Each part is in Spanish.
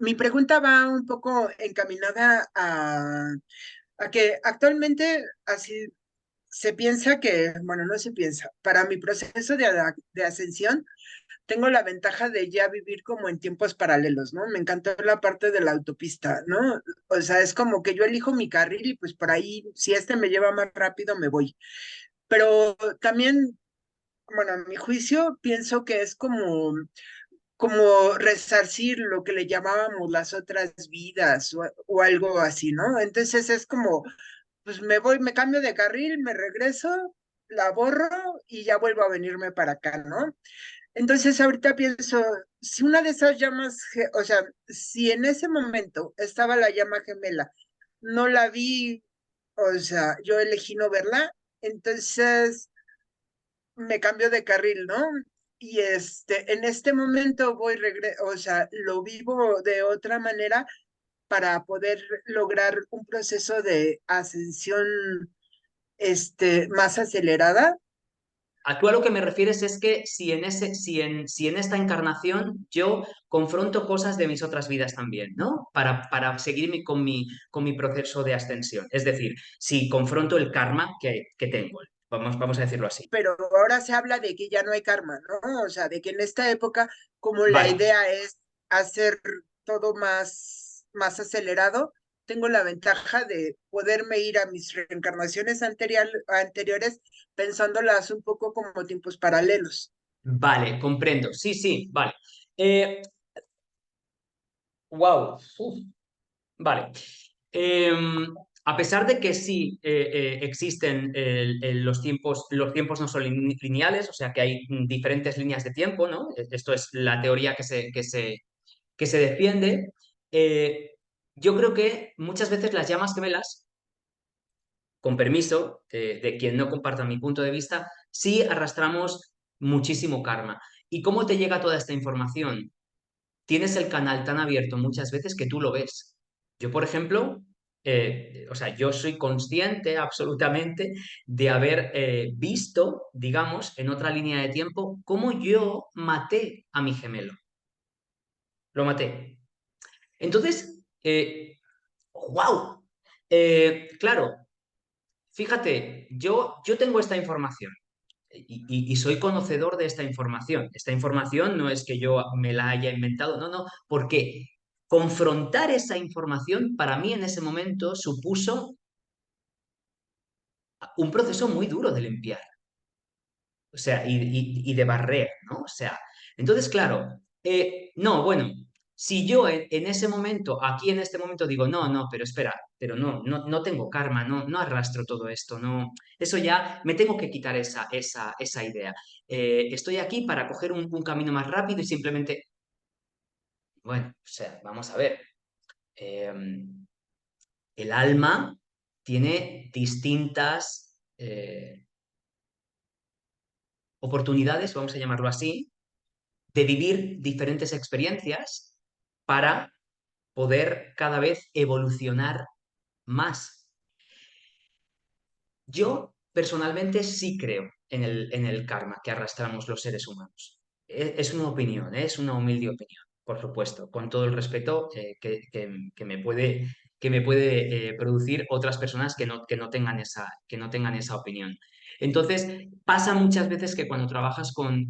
mi pregunta va un poco encaminada a que actualmente así se piensa que, bueno, no se piensa, para mi proceso de ascensión, tengo la ventaja de ya vivir como en tiempos paralelos, ¿no? Me encantó la parte de la autopista, ¿no? O sea, es como que yo elijo mi carril y pues por ahí, si este me lleva más rápido, me voy. Pero también, bueno, a mi juicio, pienso que es como resarcir lo que le llamábamos las otras vidas o algo así, ¿no? Entonces es como, pues me voy, me cambio de carril, me regreso, la borro y ya vuelvo a venirme para acá, ¿no? Entonces ahorita pienso, si una de esas llamas, o sea, si en ese momento estaba la llama gemela, no la vi, o sea, yo elegí no verla, entonces me cambio de carril, ¿no? Y en este momento o sea, lo vivo de otra manera para poder lograr un proceso de ascensión, más acelerada. Tú a lo que me refieres es que si en esta encarnación yo confronto cosas de mis otras vidas también, ¿no? Para seguir con mi proceso de ascensión. Es decir, si confronto el karma que tengo, vamos a decirlo así. Pero ahora se habla de que ya no hay karma, ¿no? O sea, de que en esta época, como la Vale, idea es hacer todo más acelerado, tengo la ventaja de poderme ir a mis reencarnaciones anteriores pensándolas un poco como tiempos paralelos. vale, comprendo. Sí, sí, vale. Eh, wow. Vale. A pesar de que sí existen los tiempos no son lineales, o sea que hay diferentes líneas de tiempo, ¿no? Esto es la teoría que se defiende. eh, yo creo que muchas veces las llamas gemelas, con permiso de quien no comparta mi punto de vista, sí arrastramos muchísimo karma. ¿Y cómo te llega toda esta información? Tienes el canal tan abierto muchas veces que tú lo ves. Yo, por ejemplo, o sea, yo soy consciente absolutamente de haber visto, digamos, en otra línea de tiempo, cómo yo maté a mi gemelo. Lo maté. Entonces, ¡wow! Claro, fíjate, yo tengo esta información. Y soy conocedor de esta información. Esta información no es que yo me la haya inventado, no, no, porque confrontar esa información para mí en ese momento supuso un proceso muy duro de limpiar, o sea, y de barrer, ¿no? O sea, entonces, claro, no, bueno, si yo en ese momento, aquí en este momento digo, no, no, pero espera, pero no, no, no tengo karma, no, no arrastro todo esto, no, eso ya me tengo que quitar esa idea. Estoy aquí para coger un camino más rápido y simplemente, bueno, o sea, vamos a ver, eh, el alma tiene distintas oportunidades, vamos a llamarlo así, de vivir diferentes experiencias para poder cada vez evolucionar más. Yo personalmente sí creo en el karma que arrastramos los seres humanos. Es una opinión, es una humilde opinión, por supuesto, con todo el respeto que me puede producir otras personas que no tengan esa opinión. Entonces, pasa muchas veces que cuando trabajas con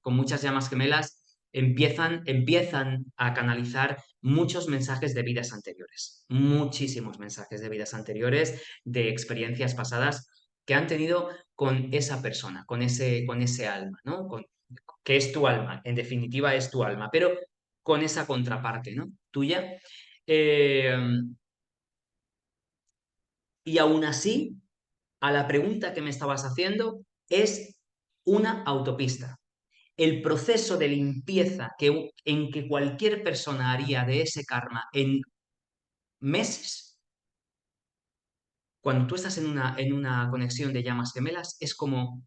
muchas llamas gemelas, empiezan a canalizar muchos mensajes de vidas anteriores, muchísimos mensajes de vidas anteriores, de experiencias pasadas que han tenido con esa persona, con ese alma, ¿no? Que es tu alma, en definitiva es tu alma, pero con esa contraparte, ¿no? Tuya. Eh, y aún así, a la pregunta que me estabas haciendo, es una autopista. El proceso de limpieza en que cualquier persona haría de ese karma en meses, cuando tú estás en una conexión de llamas gemelas, es como,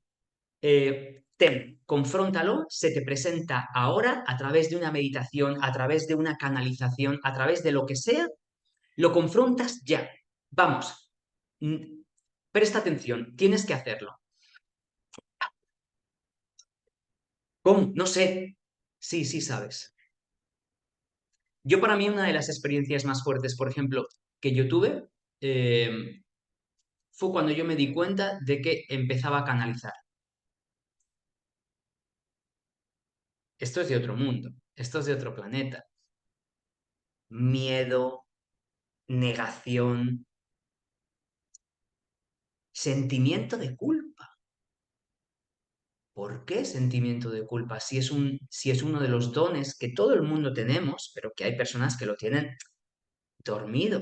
confróntalo, se te presenta ahora a través de una meditación, a través de una canalización, a través de lo que sea, lo confrontas ya. Vamos, mm, presta atención, tienes que hacerlo. ¿Cómo? No sé. Sí, sí sabes. Yo para mí una de las experiencias más fuertes, por ejemplo, que yo tuve, fue cuando yo me di cuenta de que empezaba a canalizar. Esto es de otro mundo, esto es de otro planeta. Miedo, negación, sentimiento de culpa. ¿Por qué sentimiento de culpa? Si es uno de los dones que todo el mundo tenemos, pero que hay personas que lo tienen dormido.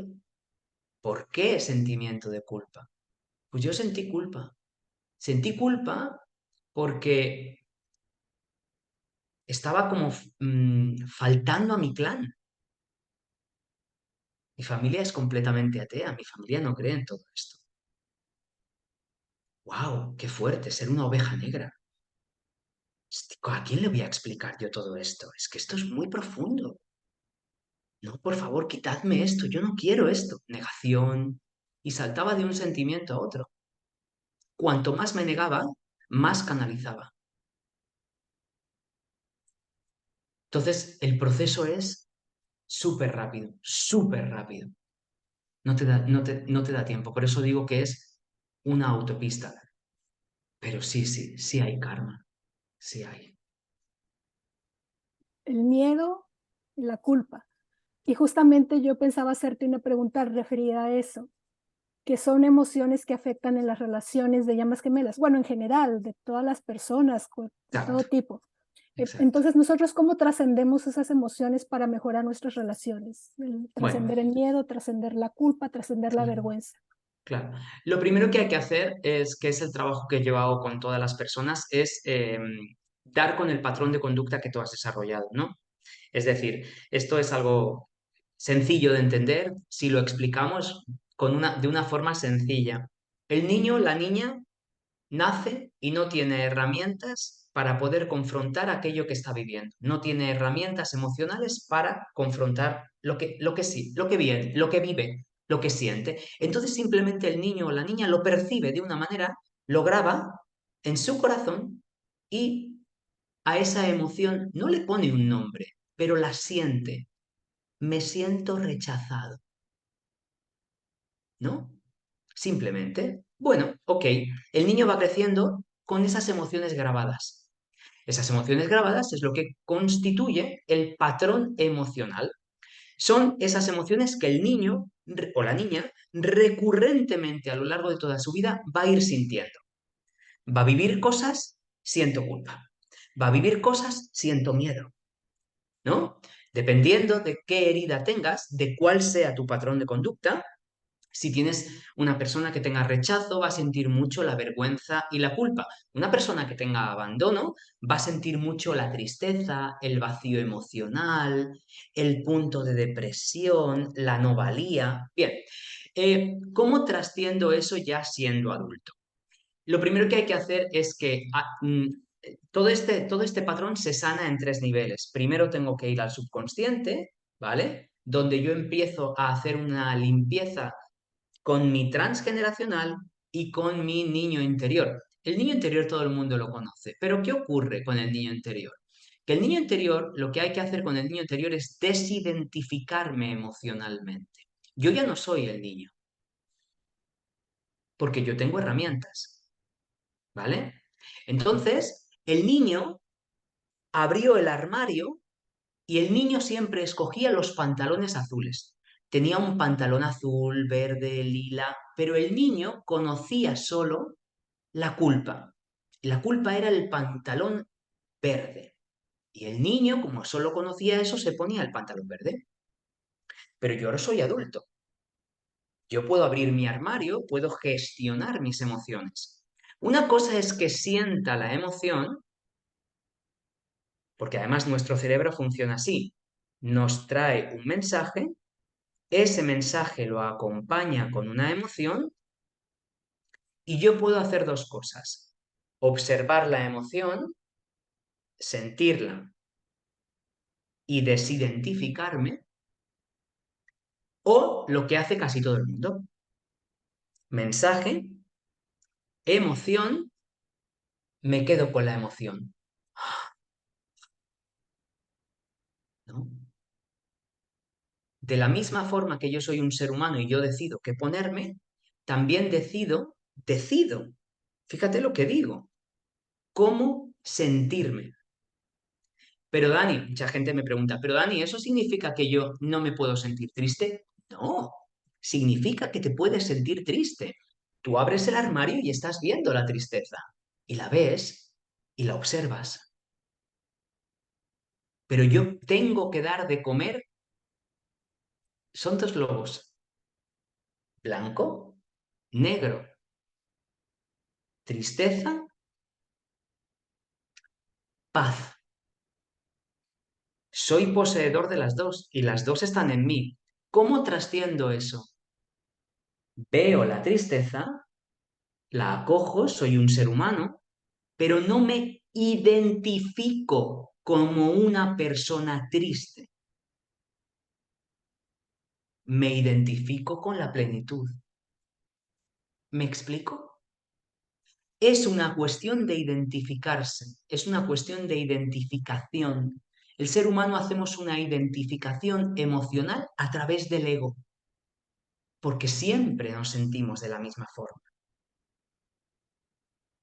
¿Por qué sentimiento de culpa? Pues yo sentí culpa. Sentí culpa porque estaba como faltando a mi plan. Mi familia es completamente atea, mi familia no cree en todo esto. ¡Wow! ¡Qué fuerte! Ser una oveja negra. ¿A quién le voy a explicar yo todo esto? Es que esto es muy profundo. No, por favor, quitadme esto, yo no quiero esto. Negación. Y saltaba de un sentimiento a otro. Cuanto más me negaba, más canalizaba. Entonces, el proceso es súper rápido, súper rápido. No te da tiempo. Por eso digo que es una autopista. Pero sí, sí, sí hay karma. Sí hay. El miedo y la culpa. Y justamente yo pensaba hacerte una pregunta referida a eso, que son emociones que afectan en las relaciones de llamas gemelas. Bueno, en general, de todas las personas, de todo Exacto, tipo. exacto. Entonces, nosotros, ¿cómo trascendemos esas emociones para mejorar nuestras relaciones? Bueno, Trascender el miedo, trascender la culpa, trascender la claro. vergüenza. Claro. Lo primero que hay que hacer es, que es el trabajo que yo hago con todas las personas, es dar con el patrón de conducta que tú has desarrollado, ¿no? Es decir, esto es algo sencillo de entender si lo explicamos de una forma sencilla. El niño, la niña, nace y no tiene herramientas para poder confrontar aquello que está viviendo. No tiene herramientas emocionales para confrontar lo que viene, lo que vive, lo que siente. Entonces simplemente el niño o la niña lo percibe de una manera, lo graba en su corazón y a esa emoción no le pone un nombre, pero la siente. Me siento rechazado, ¿no? Simplemente, bueno, ok, el niño va creciendo con esas emociones grabadas. Esas emociones grabadas es lo que constituye el patrón emocional. Son esas emociones que el niño o la niña recurrentemente a lo largo de toda su vida va a ir sintiendo. Va a vivir cosas, siento culpa. Va a vivir cosas, siento miedo, ¿no? Dependiendo de qué herida tengas, de cuál sea tu patrón de conducta, si tienes una persona que tenga rechazo, va a sentir mucho la vergüenza y la culpa. Una persona que tenga abandono va a sentir mucho la tristeza, el vacío emocional, el punto de depresión, la no valía. Bien, ¿cómo trasciendo eso ya siendo adulto? Lo primero que hay que hacer es que todo este patrón se sana en tres niveles. Primero tengo que ir al subconsciente, ¿vale? Donde yo empiezo a hacer una limpieza con mi transgeneracional y con mi niño interior. El niño interior todo el mundo lo conoce, pero ¿qué ocurre con el niño interior? Que el niño interior, lo que hay que hacer con el niño interior es desidentificarme emocionalmente. Yo ya no soy el niño, porque yo tengo herramientas, ¿vale? Entonces, el niño abrió el armario y el niño siempre escogía los pantalones azules. Tenía un pantalón azul, verde, lila, pero el niño conocía solo la culpa. La culpa era el pantalón verde. Y el niño, como solo conocía eso, se ponía el pantalón verde. Pero yo ahora soy adulto. Yo puedo abrir mi armario, puedo gestionar mis emociones. Una cosa es que sienta la emoción, porque además nuestro cerebro funciona así. Nos trae un mensaje, ese mensaje lo acompaña con una emoción y yo puedo hacer dos cosas. Observar la emoción, sentirla y desidentificarme, o lo que hace casi todo el mundo. Mensaje, emoción, me quedo con la emoción, ¿no? de la misma forma que yo soy un ser humano y yo decido qué ponerme, también decido, fíjate lo que digo, cómo sentirme. Pero Dani, mucha gente me pregunta, pero Dani, ¿eso significa que yo no me puedo sentir triste? No, significa que te puedes sentir triste. Tú abres el armario y estás viendo la tristeza, y la ves y la observas. Pero yo tengo que dar de comer, son dos globos, blanco, negro, tristeza, paz. Soy poseedor de las dos y las dos están en mí. ¿Cómo trasciendo eso? Veo la tristeza, la acojo, soy un ser humano, pero no me identifico como una persona triste. Me identifico con la plenitud. ¿Me explico? Es una cuestión de identificarse, es una cuestión de identificación. El ser humano hacemos una identificación emocional a través del ego, porque siempre nos sentimos de la misma forma.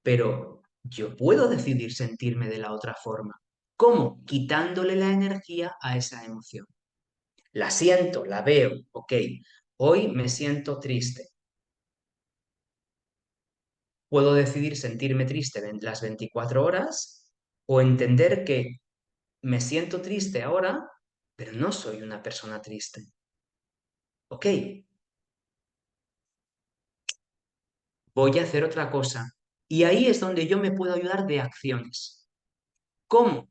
Pero yo puedo decidir sentirme de la otra forma. ¿Cómo? Quitándole la energía a esa emoción. La siento, la veo, ok. Hoy me siento triste. Puedo decidir sentirme triste las 24 horas o entender que me siento triste ahora, pero no soy una persona triste. Ok, voy a hacer otra cosa. Y ahí es donde yo me puedo ayudar de acciones. ¿Cómo?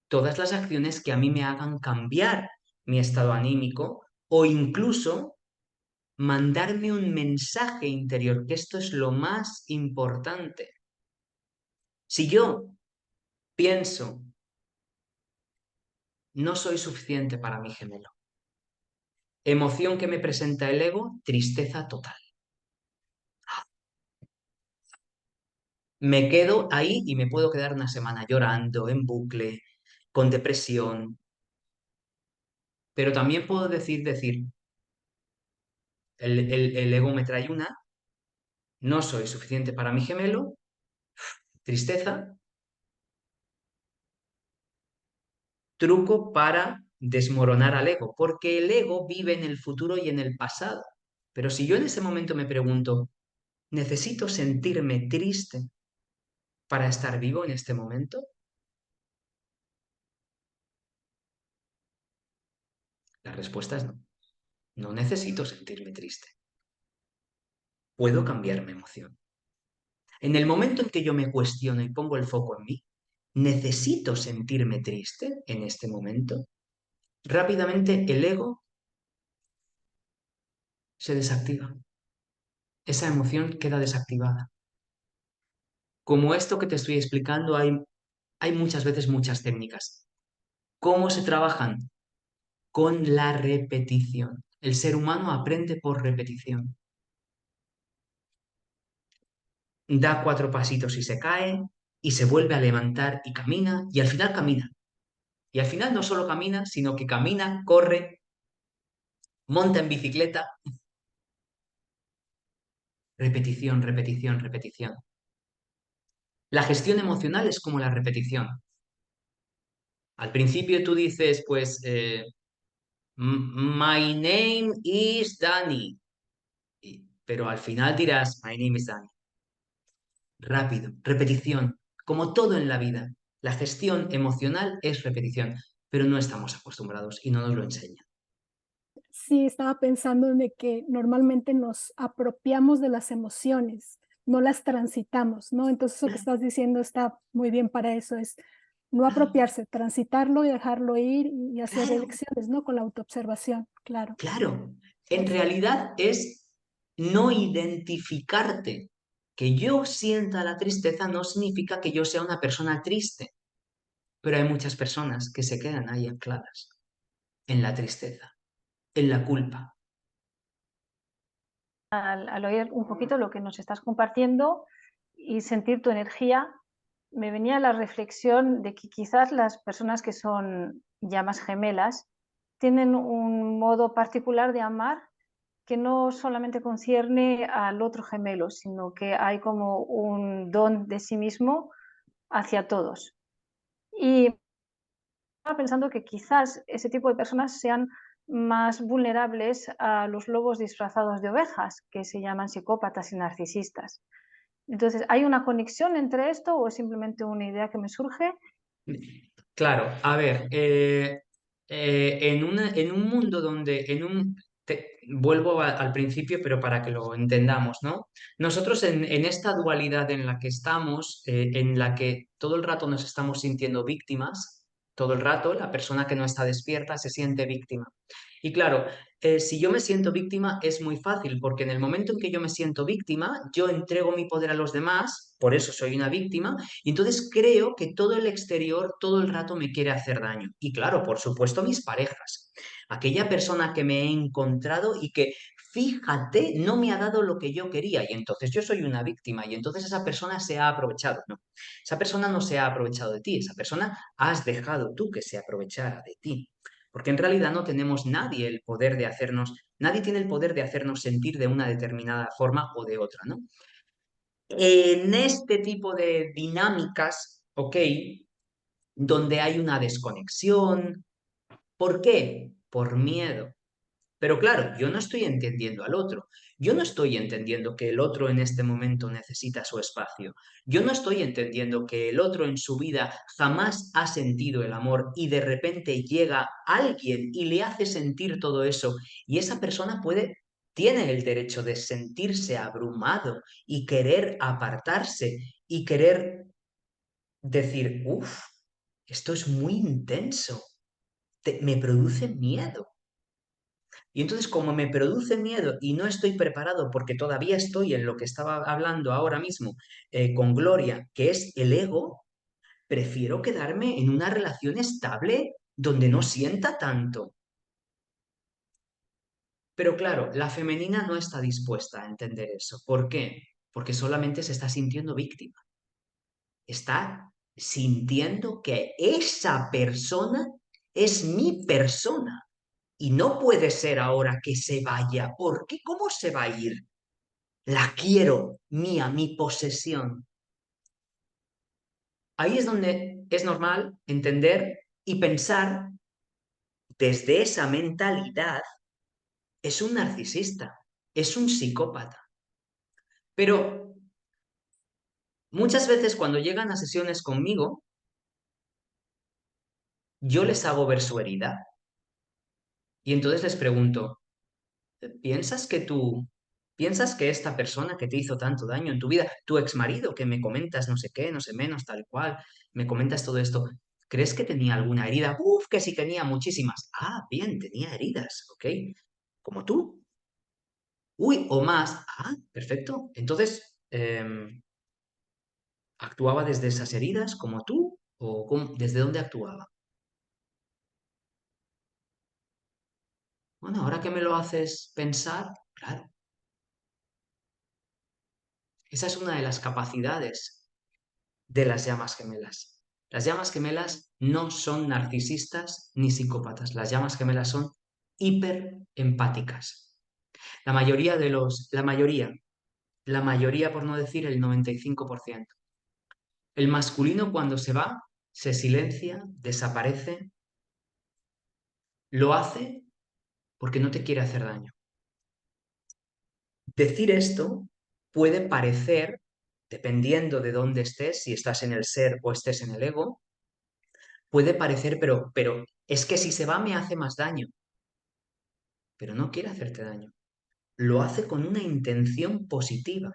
Todas las acciones que a mí me hagan cambiar mi estado anímico o incluso mandarme un mensaje interior, que esto es lo más importante. Si yo pienso, no soy suficiente para mi gemelo, emoción que me presenta el ego, tristeza total. Me quedo ahí y me puedo quedar una semana llorando en bucle, con depresión. Pero también puedo decir, el ego me trae una, no soy suficiente para mi gemelo, tristeza, truco para desmoronar al ego, porque el ego vive en el futuro y en el pasado. Pero si yo en ese momento me pregunto, ¿necesito sentirme triste para estar vivo en este momento? La respuesta es no. No necesito sentirme triste. Puedo cambiar mi emoción. En el momento en que yo me cuestiono y pongo el foco en mí, ¿necesito sentirme triste en este momento? Rápidamente el ego se desactiva. Esa emoción queda desactivada. Como esto que te estoy explicando, hay muchas veces muchas técnicas. ¿Cómo se trabajan? Con la repetición. El ser humano aprende por repetición. Da 4 pasitos y se cae, y se vuelve a levantar y camina, y al final camina. Y al final no solo camina, sino que camina, corre, monta en bicicleta. Repetición, repetición, repetición. La gestión emocional es como la repetición. Al principio tú dices, pues, my name is Danny. Pero al final dirás, my name is Danny. Rápido, repetición, como todo en la vida. La gestión emocional es repetición, pero no estamos acostumbrados y no nos lo enseñan. Sí, estaba pensando en de que normalmente nos apropiamos de las emociones, no las transitamos, ¿no? Entonces lo que estás diciendo está muy bien para eso, es no apropiarse, transitarlo y dejarlo ir y hacer Claro, elecciones, ¿no? Con la autoobservación, claro. claro. En realidad es no identificarte. Que yo sienta la tristeza no significa que yo sea una persona triste, pero hay muchas personas que se quedan ahí ancladas en la tristeza, en la culpa. Al oír un poquito lo que nos estás compartiendo y sentir tu energía, me venía la reflexión de que quizás las personas que son llamas gemelas tienen un modo particular de amar que no solamente concierne al otro gemelo, sino que hay como un don de sí mismo hacia todos. Y estaba pensando que quizás ese tipo de personas sean más vulnerables a los lobos disfrazados de ovejas, que se llaman psicópatas y narcisistas. Entonces, ¿hay una conexión entre esto o es simplemente una idea que me surge? Claro, a ver, en un mundo donde, vuelvo al principio, pero para que lo entendamos, ¿no? Nosotros en esta dualidad en la que estamos, en la que todo el rato nos estamos sintiendo víctimas, todo el rato la persona que no está despierta se siente víctima. Y claro, si yo me siento víctima es muy fácil, porque en el momento en que yo me siento víctima, yo entrego mi poder a los demás, por eso soy una víctima, y entonces creo que todo el exterior todo el rato me quiere hacer daño. Y claro, por supuesto, mis parejas. Aquella persona que me he encontrado y que, fíjate, no me ha dado lo que yo quería. Y entonces yo soy una víctima. Y entonces esa persona se ha aprovechado. No, esa persona no se ha aprovechado de ti. Esa persona has dejado tú que se aprovechara de ti. Porque en realidad no tenemos nadie el poder de hacernos, nadie tiene el poder de hacernos sentir de una determinada forma o de otra, ¿no? En este tipo de dinámicas, ¿ok? Donde hay una desconexión. ¿Por qué? Por miedo. Pero claro, yo no estoy entendiendo al otro. Yo no estoy entendiendo que el otro en este momento necesita su espacio. Yo no estoy entendiendo que el otro en su vida jamás ha sentido el amor y de repente llega alguien y le hace sentir todo eso y esa persona tiene el derecho de sentirse abrumado y querer apartarse y querer decir, uff, esto es muy intenso, me produce miedo. Y entonces, como me produce miedo y no estoy preparado porque todavía estoy en lo que estaba hablando ahora mismo con Gloria, que es el ego, prefiero quedarme en una relación estable donde no sienta tanto. Pero claro, la femenina no está dispuesta a entender eso. ¿Por qué? Porque solamente se está sintiendo víctima. Está sintiendo que esa persona es mi persona. Y no puede ser ahora que se vaya. ¿Por qué? ¿Cómo se va a ir? La quiero, mía, mi posesión. Ahí es donde es normal entender y pensar desde esa mentalidad, es un narcisista, es un psicópata. Pero muchas veces cuando llegan a sesiones conmigo, yo les hago ver su herida y entonces les pregunto, ¿piensas que piensas que esta persona que te hizo tanto daño en tu vida, tu exmarido que me comentas no sé qué, no sé menos, tal cual, me comentas todo esto, ¿crees que tenía alguna herida? Uf, que sí tenía muchísimas. Ah, bien, tenía heridas, ¿ok? Como tú. Uy, o más. Ah, perfecto. Entonces, ¿actuaba desde esas heridas como tú? ¿O desde dónde actuaba? Bueno, ahora que me lo haces pensar, claro, esa es una de las capacidades de las llamas gemelas. Las llamas gemelas no son narcisistas ni psicópatas. Las llamas gemelas son hiperempáticas. La mayoría por no decir el 95%. El masculino cuando se va, se silencia, desaparece, lo hace porque no te quiere hacer daño. Decir esto puede parecer, dependiendo de dónde estés, si estás en el ser o estés en el ego, puede parecer, pero es que si se va me hace más daño. Pero no quiere hacerte daño. Lo hace con una intención positiva.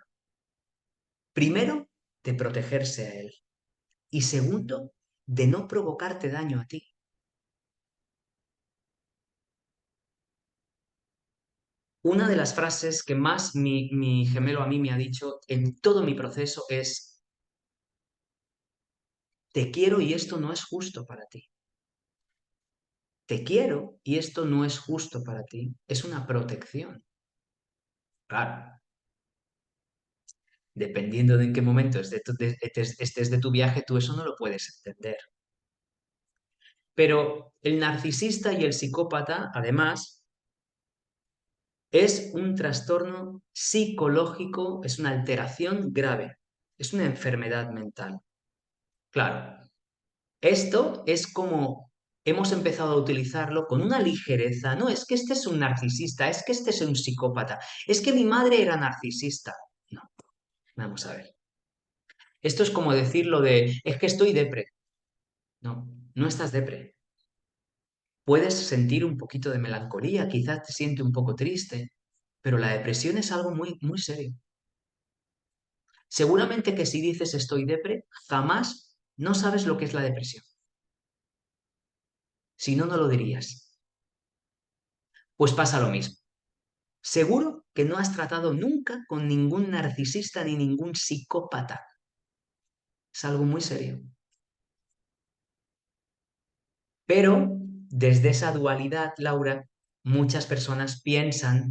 Primero, de protegerse a él. Y segundo, de no provocarte daño a ti. Una de las frases que más mi gemelo a mí me ha dicho en todo mi proceso es, te quiero y esto no es justo para ti. Te quiero y esto no es justo para ti. Es una protección. Claro, dependiendo de en qué momento estés de tu viaje, tú eso no lo puedes entender. Pero el narcisista y el psicópata, además, es un trastorno psicológico, es una alteración grave, es una enfermedad mental. Claro, esto es como hemos empezado a utilizarlo con una ligereza. No, es que este es un narcisista, es que este es un psicópata, es que mi madre era narcisista. No, vamos a ver. Esto es como decir lo de, es que estoy depre. No, no estás depre. Puedes sentir un poquito de melancolía, quizás te siente un poco triste, pero la depresión es algo muy, muy serio. Seguramente que si dices estoy depre, jamás no sabes lo que es la depresión. Si no, no lo dirías. Pues pasa lo mismo. Seguro que no has tratado nunca con ningún narcisista ni ningún psicópata. Es algo muy serio. Pero desde esa dualidad, Laura, muchas personas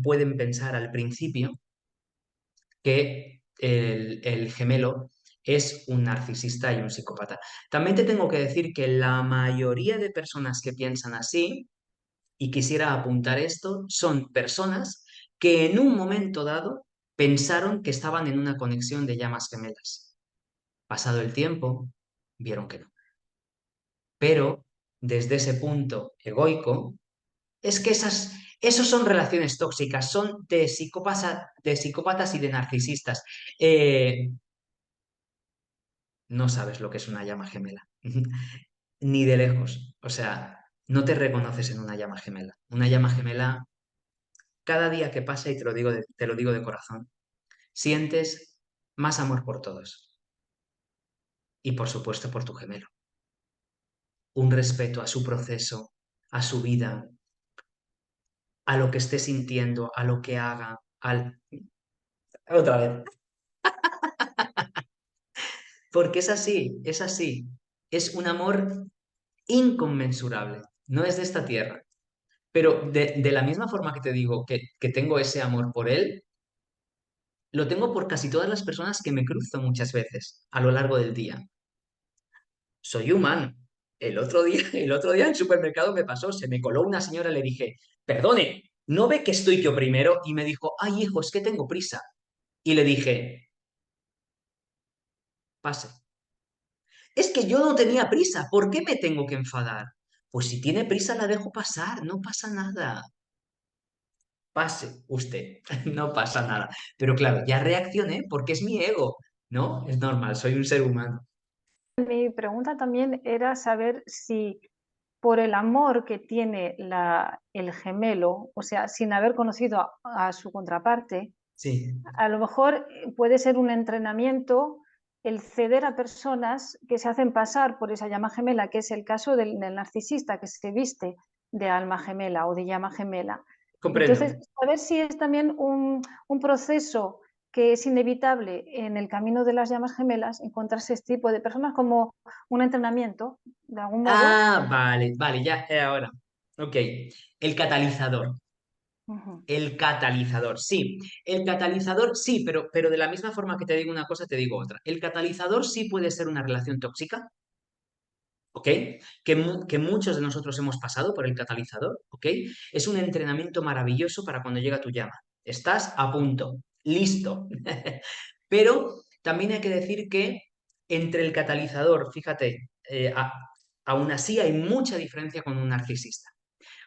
pueden pensar al principio que el gemelo es un narcisista y un psicópata. También te tengo que decir que la mayoría de personas que piensan así, y quisiera apuntar esto, son personas que en un momento dado pensaron que estaban en una conexión de llamas gemelas. Pasado el tiempo, vieron que no. Pero desde ese punto egoico, es que esos son relaciones tóxicas, son de psicópatas y de narcisistas. No sabes lo que es una llama gemela, ni de lejos. O sea, no te reconoces en una llama gemela. Una llama gemela, cada día que pasa, y te lo digo de corazón, sientes más amor por todos y por supuesto por tu gemelo. Un respeto a su proceso, a su vida, a lo que esté sintiendo, a lo que haga, al... Otra vez. Porque es así, es así. Es un amor inconmensurable. No es de esta tierra. Pero de la misma forma que te digo que tengo ese amor por él, lo tengo por casi todas las personas que me cruzo muchas veces a lo largo del día. Soy humano. El otro día en el supermercado me pasó, se me coló una señora, le dije, perdone, ¿no ve que estoy yo primero? Y me dijo, ay, hijo, es que tengo prisa. Y le dije, pase. Es que yo no tenía prisa, ¿por qué me tengo que enfadar? Pues si tiene prisa la dejo pasar, no pasa nada. Pase usted, no pasa nada. Pero claro, ya reaccioné porque es mi ego, ¿no? Es normal, soy un ser humano. Mi pregunta también era saber si por el amor que tiene el gemelo, o sea, sin haber conocido a su contraparte, Sí. a lo mejor puede ser un entrenamiento el ceder a personas que se hacen pasar por esa llama gemela, que es el caso del narcisista que se viste de alma gemela o de llama gemela. Comprendo. Entonces, a ver si es también un proceso que es inevitable en el camino de las llamas gemelas, encontrarse este tipo de personas como un entrenamiento, de algún modo. Ah, vale, vale, ya, ahora. Ok, el catalizador. Ujú. El catalizador, sí. El catalizador, sí, pero de la misma forma que te digo una cosa, te digo otra. El catalizador sí puede ser una relación tóxica, ¿ok? Que muchos de nosotros hemos pasado por el catalizador, ¿ok? Es un entrenamiento maravilloso para cuando llega tu llama. Estás a punto, listo. Pero también hay que decir que entre el catalizador, fíjate, aún así hay mucha diferencia con un narcisista.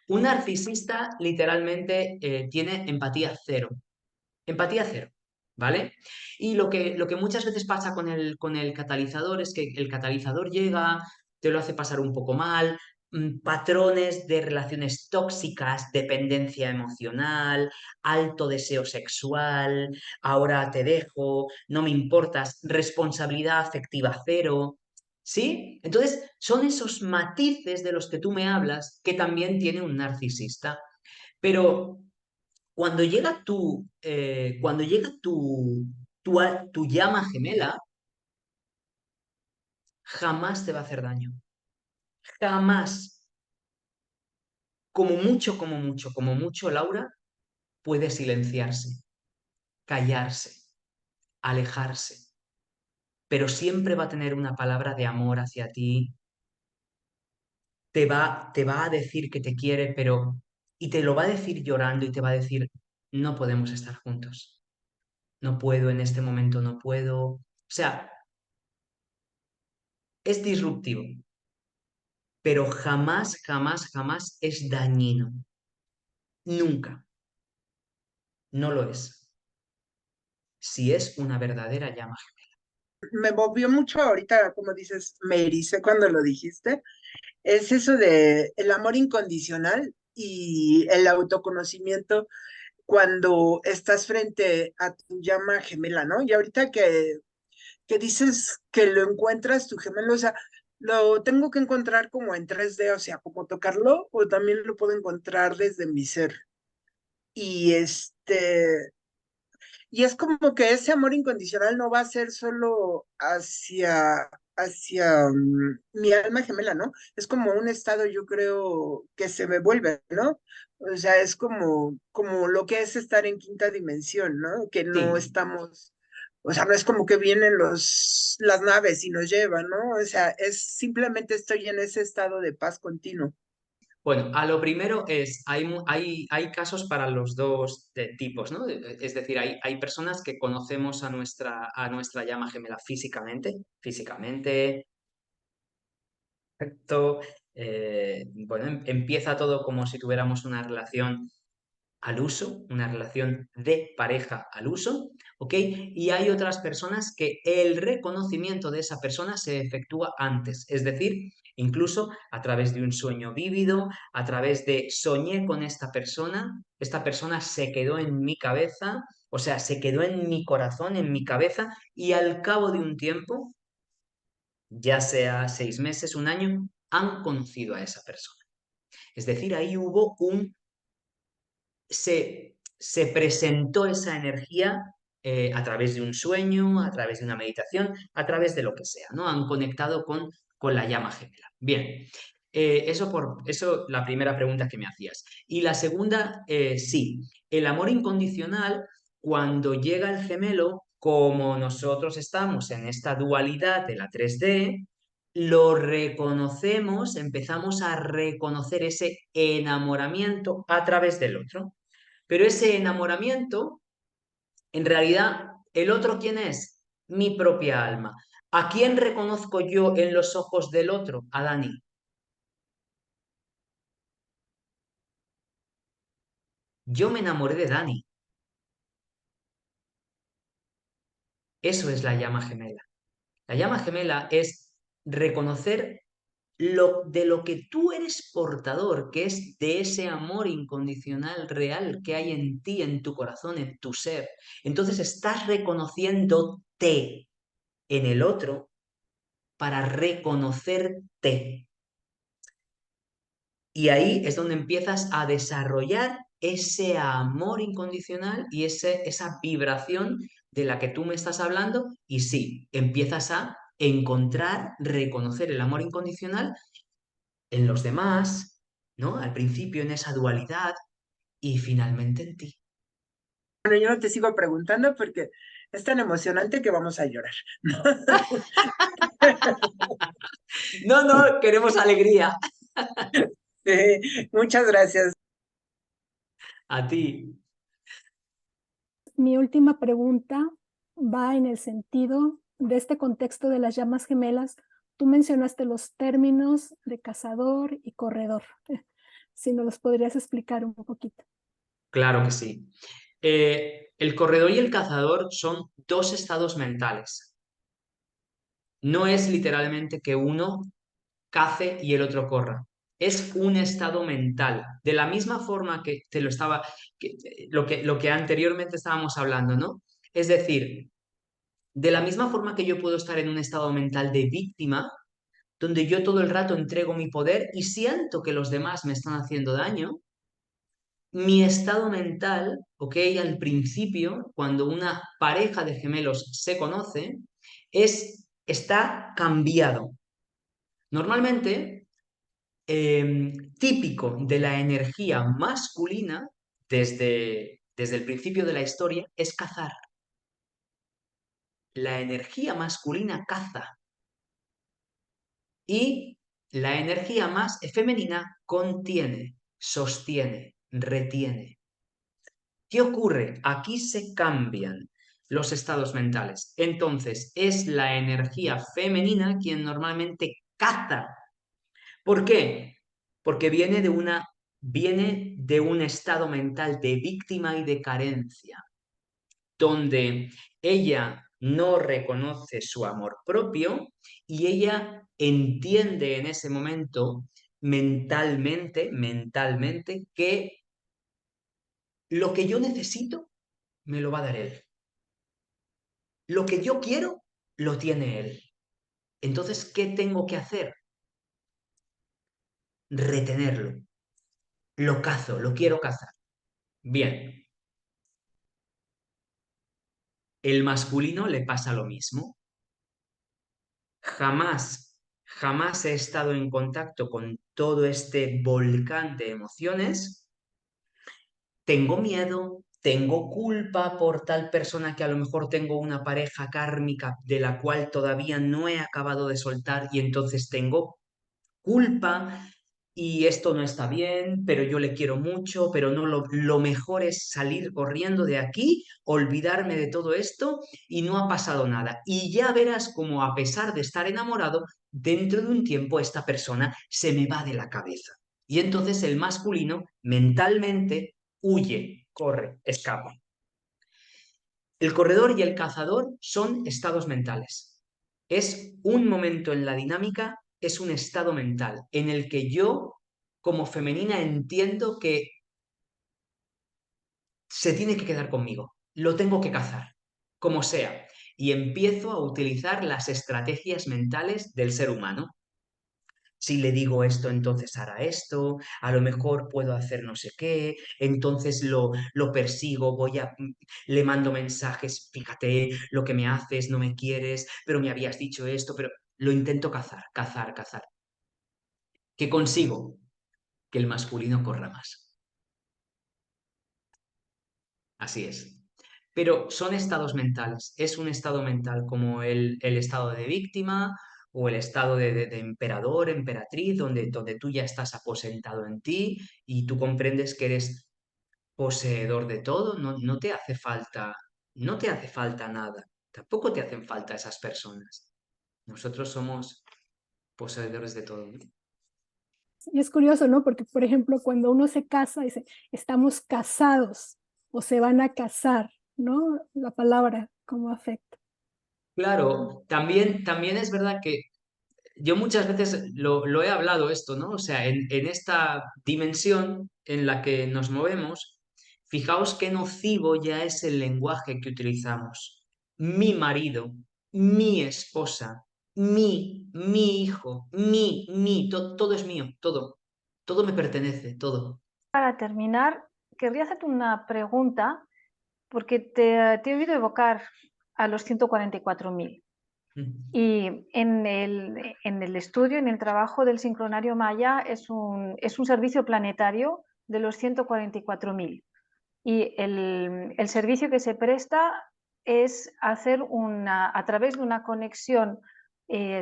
Un narcisista literalmente tiene empatía cero. Empatía cero, ¿vale? Y lo que muchas veces pasa con el catalizador es que el catalizador llega, te lo hace pasar un poco mal, patrones de relaciones tóxicas, dependencia emocional, alto deseo sexual, ahora te dejo, no me importas, responsabilidad afectiva cero. ¿Sí? Entonces, son esos matices de los que tú me hablas que también tiene un narcisista. Pero cuando llega tu llama gemela, jamás te va a hacer daño. Jamás. Como mucho, Laura, puede silenciarse, callarse, alejarse, pero siempre va a tener una palabra de amor hacia ti, te va a decir que te quiere, pero... Y te lo va a decir llorando y te va a decir, no podemos estar juntos. No puedo en este momento, no puedo. O sea, es disruptivo, pero jamás, jamás, jamás es dañino. Nunca. No lo es. Si es una verdadera llama. Me movió mucho ahorita, como dices, me ericé cuando lo dijiste, es eso de el amor incondicional y el autoconocimiento cuando estás frente a tu llama gemela, ¿no? Y ahorita que dices que lo encuentras tu gemelo, o sea, lo tengo que encontrar como en 3D, o sea, como tocarlo, o también lo puedo encontrar desde mi ser. Y y es como que ese amor incondicional no va a ser solo hacia mi alma gemela, ¿no? Es como un estado, yo creo, que se me vuelve, ¿no? O sea, es como lo que es estar en quinta dimensión, ¿no? Que no Sí. estamos, o sea, no es como que vienen las naves y nos llevan, ¿no? O sea, es simplemente estoy en ese estado de paz continuo. Bueno, a lo primero es, hay casos para los dos tipos, ¿no? Es decir, hay personas que conocemos a nuestra llama gemela físicamente, perfecto. Bueno, empieza todo como si tuviéramos una relación al uso, una relación de pareja al uso, ¿ok? Y hay otras personas que el reconocimiento de esa persona se efectúa antes, es decir, incluso a través de un sueño vívido, a través de soñé con esta persona se quedó en mi cabeza, o sea, se quedó en mi corazón, en mi cabeza, y al cabo de un tiempo, ya sea 6 meses, un año, han conocido a esa persona. Es decir, ahí hubo se presentó esa energía a través de un sueño, a través de una meditación, a través de lo que sea, ¿no? Han conectado con la llama gemela. Bien, eso la primera pregunta que me hacías. Y la segunda, sí, el amor incondicional, cuando llega el gemelo, como nosotros estamos en esta dualidad de la 3D, lo reconocemos, empezamos a reconocer ese enamoramiento a través del otro. Pero ese enamoramiento, en realidad, ¿el otro quién es? Mi propia alma. ¿A quién reconozco yo en los ojos del otro? A Dani. Yo me enamoré de Dani. Eso es la llama gemela. La llama gemela es reconocer de lo que tú eres portador, que es de ese amor incondicional real que hay en ti, en tu corazón, en tu ser. Entonces estás reconociéndote en el otro para reconocerte. Y ahí es donde empiezas a desarrollar ese amor incondicional y esa vibración de la que tú me estás hablando. Y sí, empiezas a encontrar, reconocer el amor incondicional en los demás, ¿no? Al principio en esa dualidad y finalmente en ti. Bueno, yo no te sigo preguntando porque es tan emocionante que vamos a llorar. No, no, queremos alegría. Muchas gracias. A ti. Mi última pregunta va en el sentido de este contexto de las llamas gemelas. Tú mencionaste los términos de cazador y corredor. Si nos los podrías explicar un poquito. Claro que sí. El corredor y el cazador son dos estados mentales. No es literalmente que uno cace y el otro corra. Es un estado mental. De la misma forma que te lo estaba, lo que anteriormente estábamos hablando, ¿no? Es decir, de la misma forma que yo puedo estar en un estado mental de víctima, donde yo todo el rato entrego mi poder y siento que los demás me están haciendo daño, mi estado mental, ¿ok? Al principio, cuando una pareja de gemelos se conoce, está cambiado. Normalmente, típico de la energía masculina desde el principio de la historia es cazar. La energía masculina caza y la energía más femenina contiene, sostiene, retiene. ¿Qué ocurre? Aquí se cambian los estados mentales. Entonces, es la energía femenina quien normalmente caza. ¿Por qué? Porque viene de un estado mental de víctima y de carencia, donde ella no reconoce su amor propio y ella entiende en ese momento mentalmente, que lo que yo necesito me lo va a dar él. Lo que yo quiero lo tiene él. Entonces, ¿qué tengo que hacer? Retenerlo. Lo cazo, lo quiero cazar. Bien. El masculino le pasa lo mismo. Jamás he estado en contacto con todo este volcán de emociones. Tengo miedo, tengo culpa por tal persona que a lo mejor tengo una pareja kármica de la cual todavía no he acabado de soltar y entonces tengo culpa y esto no está bien, pero yo le quiero mucho, pero no lo mejor es salir corriendo de aquí, olvidarme de todo esto y no ha pasado nada. Y ya verás como a pesar de estar enamorado, dentro de un tiempo esta persona se me va de la cabeza. Y entonces el masculino mentalmente huye, corre, escapa. El corredor y el cazador son estados mentales. Es un momento en la dinámica, es un estado mental en el que yo, como femenina, entiendo que se tiene que quedar conmigo, lo tengo que cazar, como sea, y empiezo a utilizar las estrategias mentales del ser humano. Si le digo esto, entonces hará esto, a lo mejor puedo hacer no sé qué, entonces lo persigo, le mando mensajes, fíjate lo que me haces, no me quieres, pero me habías dicho esto, pero lo intento cazar. ¿Qué consigo? Que el masculino corra más. Así es. Pero son estados mentales. Es un estado mental como el estado de víctima o el estado de emperador, emperatriz, donde tú ya estás aposentado en ti y tú comprendes que eres poseedor de todo. No te hace falta, no te hace falta nada. Tampoco te hacen falta esas personas. Nosotros somos poseedores de todo, ¿no? Y es curioso, ¿no? Porque, por ejemplo, cuando uno se casa, dice, estamos casados o se van a casar, ¿no? La palabra como afecta. Claro, también es verdad que yo muchas veces lo he hablado esto, ¿no? O sea, en esta dimensión en la que nos movemos, fijaos qué nocivo ya es el lenguaje que utilizamos. Mi marido, mi esposa, mi hijo, todo es mío, todo me pertenece, todo. Para terminar, querría hacerte una pregunta, porque te he oído evocar a los 144.000. Y en el estudio, en el trabajo del sincronario Maya, es un servicio planetario de los 144.000. Y el servicio que se presta es hacer a través de una conexión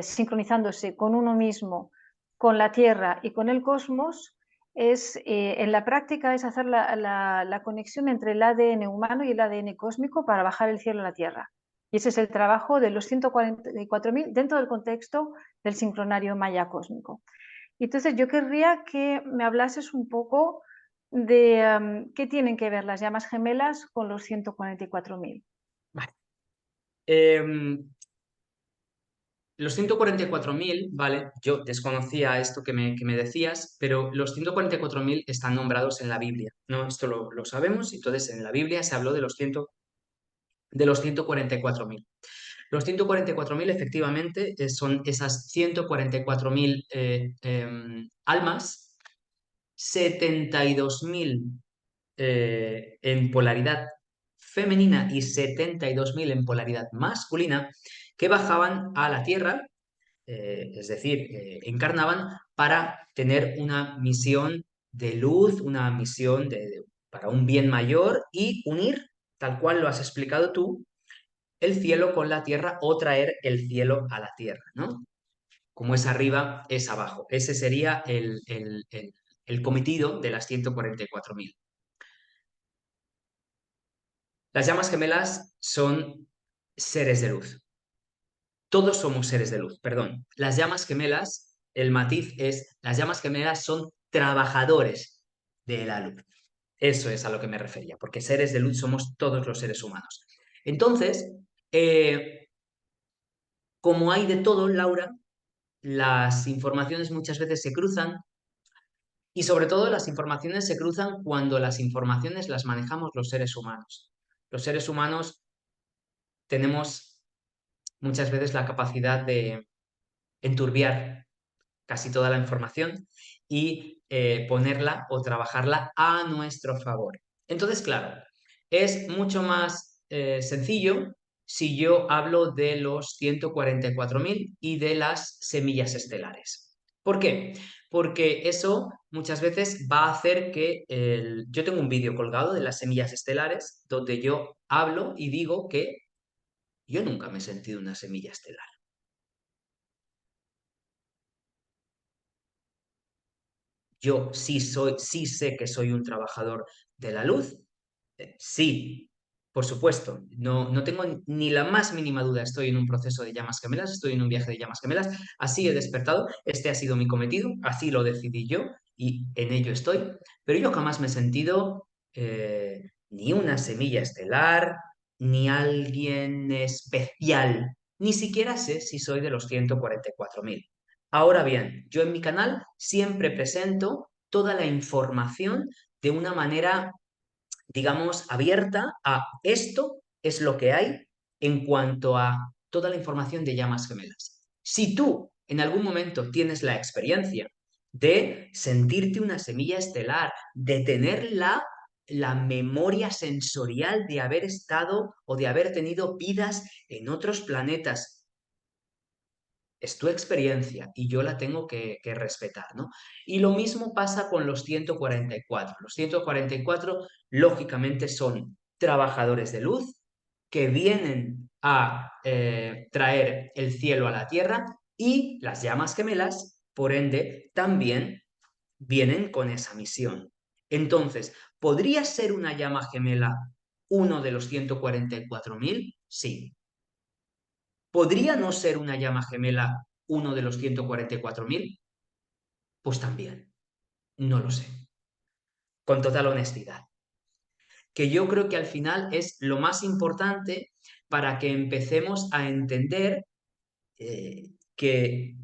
sincronizándose con uno mismo, con la Tierra y con el cosmos, en la práctica es hacer la conexión entre el ADN humano y el ADN cósmico para bajar el cielo a la Tierra. Y ese es el trabajo de los 144.000 dentro del contexto del sincronario Maya cósmico. Y entonces yo querría que me hablases un poco de qué tienen que ver las llamas gemelas con los 144.000. Vale. Los 144.000, ¿vale? Yo desconocía esto que me decías, pero los 144.000 están nombrados en la Biblia, ¿no? Esto lo sabemos, entonces en la Biblia se habló de los 144.000. Los 144.000 efectivamente son esas 144.000 almas, 72.000 en polaridad femenina y 72.000 en polaridad masculina, que bajaban a la Tierra, es decir, encarnaban para tener una misión de luz, una misión para un bien mayor y unir, tal cual lo has explicado tú, el cielo con la tierra o traer el cielo a la tierra, ¿no? como es arriba, es abajo. Ese sería el cometido de las 144.000. Las llamas gemelas son seres de luz. Todos somos seres de luz, perdón. Las llamas gemelas, el matiz es, las llamas gemelas son trabajadores de la luz. Eso es a lo que me refería, porque seres de luz somos todos los seres humanos. Entonces, como hay de todo, Laura, las informaciones muchas veces se cruzan y sobre todo las informaciones se cruzan cuando las informaciones las manejamos los seres humanos. Los seres humanos tenemos muchas veces la capacidad de enturbiar casi toda la información y ponerla o trabajarla a nuestro favor. Entonces, claro, es mucho más sencillo si yo hablo de los 144.000 y de las semillas estelares. ¿Por qué? Porque eso muchas veces va a hacer que yo tengo un vídeo colgado de las semillas estelares donde yo hablo y digo que yo nunca me he sentido una semilla estelar. Yo sí sé que soy un trabajador de la luz. Sí, por supuesto. No tengo ni la más mínima duda. Estoy en un proceso de llamas gemelas, estoy en un viaje de llamas gemelas. Así he despertado. Este ha sido mi cometido. Así lo decidí yo y en ello estoy. Pero yo jamás me he sentido ni una semilla estelar, ni alguien especial. Ni siquiera sé si soy de los 144.000. Ahora bien, yo en mi canal siempre presento toda la información de una manera, digamos, abierta a esto es lo que hay en cuanto a toda la información de llamas gemelas. Si tú en algún momento tienes la experiencia de sentirte una semilla estelar, de tener la memoria sensorial de haber estado o de haber tenido vidas en otros planetas, es tu experiencia y yo la tengo que respetar, ¿no? Y lo mismo pasa con los 144. Los 144, lógicamente, son trabajadores de luz que vienen a traer el cielo a la tierra y las llamas gemelas, por ende, también vienen con esa misión. Entonces, ¿podría ser una llama gemela uno de los 144.000? Sí. ¿Podría no ser una llama gemela uno de los 144.000? Pues también, no lo sé, con total honestidad. Que yo creo que al final es lo más importante para que empecemos a entender que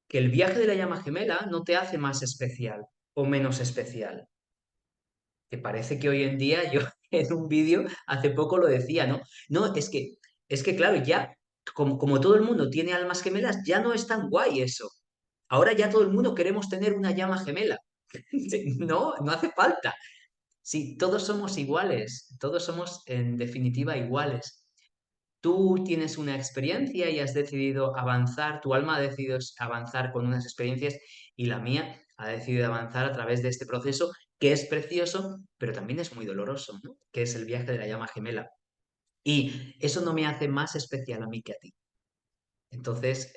el viaje de la llama gemela no te hace más especial o menos especial. Que parece que hoy en día, yo en un vídeo hace poco lo decía, ¿no? No, es que claro, ya como todo el mundo tiene almas gemelas, ya no es tan guay eso. Ahora ya todo el mundo queremos tener una llama gemela. No, no hace falta. Sí, todos somos iguales, todos somos en definitiva iguales. Tú tienes una experiencia y has decidido avanzar, tu alma ha decidido avanzar con unas experiencias y la mía ha decidido avanzar a través de este proceso que es precioso, pero también es muy doloroso, ¿no? Que es el viaje de la llama gemela. Y eso no me hace más especial a mí que a ti. Entonces,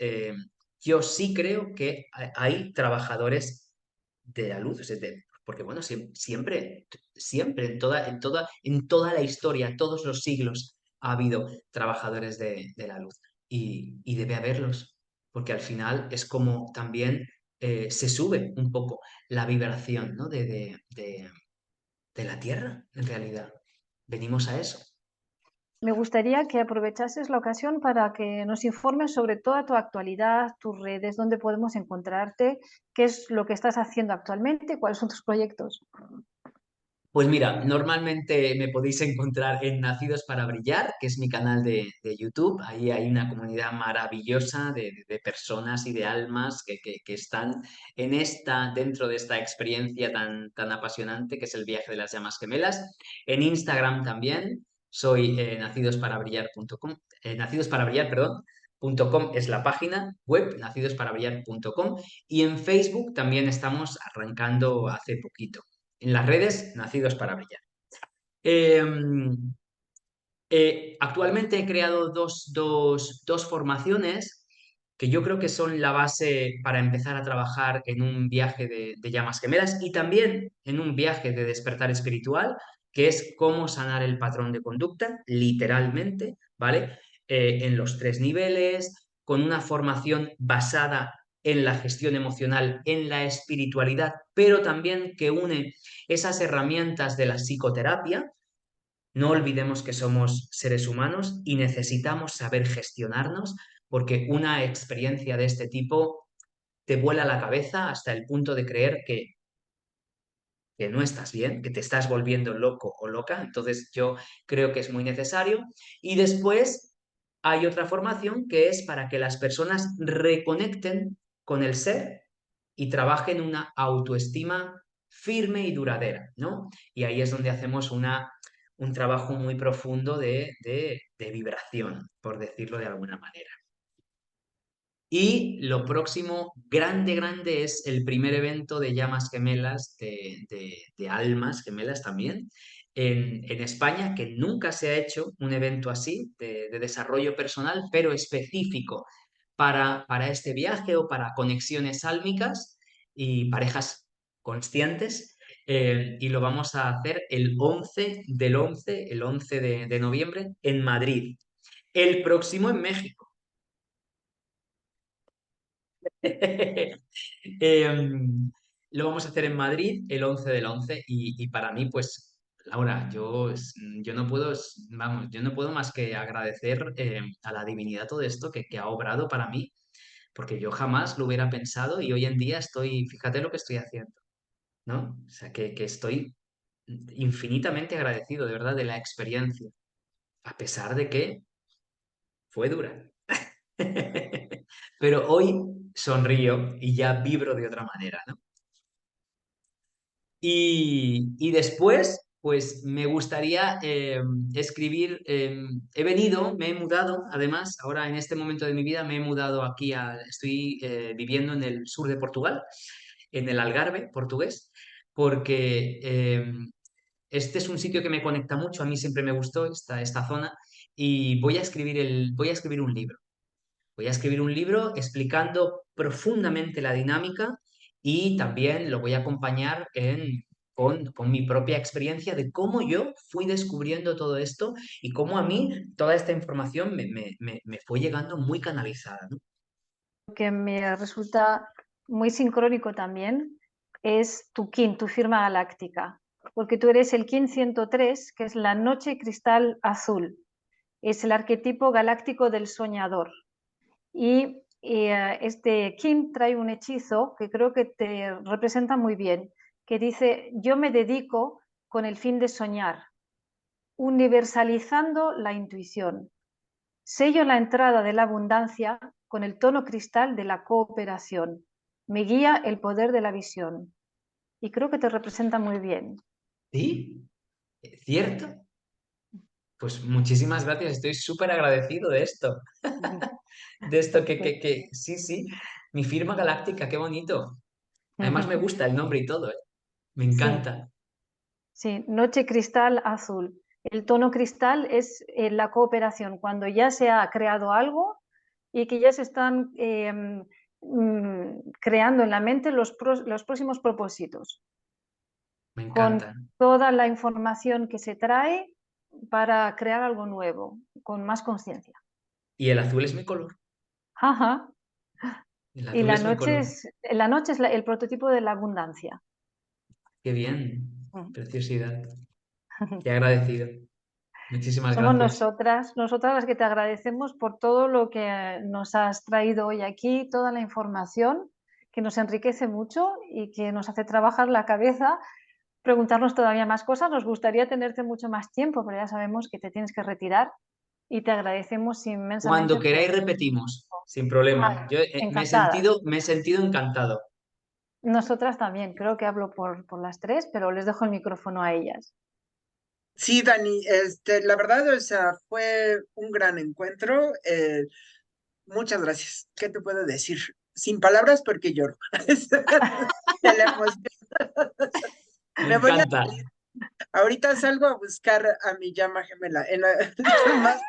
yo sí creo que hay trabajadores de la luz, porque bueno, siempre, siempre, en toda la historia, todos los siglos, ha habido trabajadores de la luz y debe haberlos, porque al final es como también se sube un poco la vibración, ¿no? de la Tierra, en realidad. Venimos a eso. Me gustaría que aprovechases la ocasión para que nos informes sobre toda tu actualidad, tus redes, dónde podemos encontrarte, qué es lo que estás haciendo actualmente, cuáles son tus proyectos. Pues mira, normalmente me podéis encontrar en Nacidos para Brillar, que es mi canal de YouTube. Ahí hay una comunidad maravillosa de personas y de almas que están dentro de esta experiencia tan apasionante que es el viaje de las llamas gemelas. En Instagram también soy nacidosparaBrillar.com, nacidosparaBrillar, perdón. .com es la página web, nacidosparaBrillar.com, y en Facebook también estamos arrancando hace poquito. En las redes, Nacidos para Brillar. Actualmente he creado dos formaciones que yo creo que son la base para empezar a trabajar en un viaje de llamas gemelas y también en un viaje de despertar espiritual, que es cómo sanar el patrón de conducta, literalmente, ¿vale? En los 3 niveles, con una formación basada en la gestión emocional, en la espiritualidad, pero también que une esas herramientas de la psicoterapia. No olvidemos que somos seres humanos y necesitamos saber gestionarnos, porque una experiencia de este tipo te vuela la cabeza hasta el punto de creer que no estás bien, que te estás volviendo loco o loca. Entonces yo creo que es muy necesario. Y después hay otra formación que es para que las personas reconecten con el ser y trabajen una autoestima firme y duradera, ¿no? Y ahí es donde hacemos un trabajo muy profundo de vibración, por decirlo de alguna manera. Y lo próximo grande, grande es el primer evento de llamas gemelas, de almas gemelas también, en España, que nunca se ha hecho un evento así de desarrollo personal, pero específico para este viaje o para conexiones álmicas y parejas conscientes. Y lo vamos a hacer el 11 del 11, el 11 de noviembre en Madrid. El próximo en México. Em, lo vamos a hacer en Madrid el 11 del 11 y para mí, pues, Laura, yo no puedo, vamos, yo no puedo más que agradecer a la divinidad todo esto que ha obrado para mí, porque yo jamás lo hubiera pensado y hoy en día estoy, fíjate lo que estoy haciendo, ¿no? O sea, que estoy infinitamente agradecido, de verdad, de la experiencia, a pesar de que fue dura. Pero hoy sonrío y ya vibro de otra manera, ¿no? Y después, pues me gustaría escribir, me he mudado, además, ahora en este momento de mi vida me he mudado aquí, estoy viviendo en el sur de Portugal, en el Algarve portugués, porque este es un sitio que me conecta mucho, a mí siempre me gustó esta zona, y voy a escribir un libro. Voy a escribir un libro explicando profundamente la dinámica y también lo voy a acompañar con mi propia experiencia de cómo yo fui descubriendo todo esto y cómo a mí toda esta información me fue llegando muy canalizada, ¿no? Lo que me resulta muy sincrónico también es tu kin, tu firma galáctica, porque tú eres el kin 103, que es la noche cristal azul, es el arquetipo galáctico del soñador. Y este kin trae un hechizo que creo que te representa muy bien, que dice: yo me dedico con el fin de soñar, universalizando la intuición. Sello la entrada de la abundancia con el tono cristal de la cooperación. Me guía el poder de la visión. Y creo que te representa muy bien. ¿Sí? ¿Cierto? Pues muchísimas gracias, estoy súper agradecido de esto. De esto que sí, sí, mi firma galáctica, qué bonito. Además me gusta el nombre y todo, ¿eh? Me Sí, encanta. sí, noche cristal azul. El tono cristal es la cooperación, cuando ya se ha creado algo y que ya se están creando en la mente los próximos propósitos, Me con encanta. toda la información que se trae para crear algo nuevo, con más conciencia. Y el azul es mi color. Ajá. El Y azul es mi color. la noche es el prototipo de la abundancia. Qué bien. Mm. Preciosidad. Qué agradecido. Muchísimas Somos gracias. nosotras las que te agradecemos por todo lo que nos has traído hoy aquí, toda la información que nos enriquece mucho y que nos hace trabajar la cabeza, preguntarnos todavía más cosas. Nos gustaría tenerte mucho más tiempo, pero ya sabemos que te tienes que retirar y te agradecemos Cuando inmensamente por... queráis repetimos, sin problema. Ah, Yo encantadas. me he sentido encantado. Nosotras también, creo que hablo por las tres, pero les dejo el micrófono a ellas. Sí, Dani, la verdad, o sea, fue un gran encuentro. Muchas gracias. ¿Qué te puedo decir? Sin palabras porque lloro. De la emoción. Me Me voy a encanta. salir. Ahorita salgo a buscar a mi llama gemela en lo más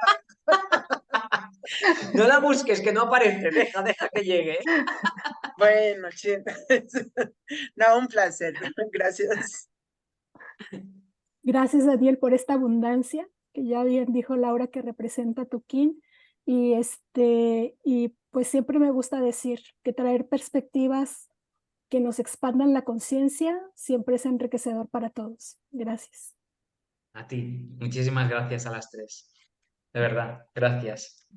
No la busques, que no aparece. Deja que llegue. Bueno, no, un placer. Gracias. Gracias, Daniel, por esta abundancia, que ya bien dijo Laura que representa tu kin. Y pues siempre me gusta decir que traer perspectivas que nos expandan la conciencia siempre es enriquecedor para todos. Gracias. A ti. Muchísimas gracias a las tres. De verdad, gracias.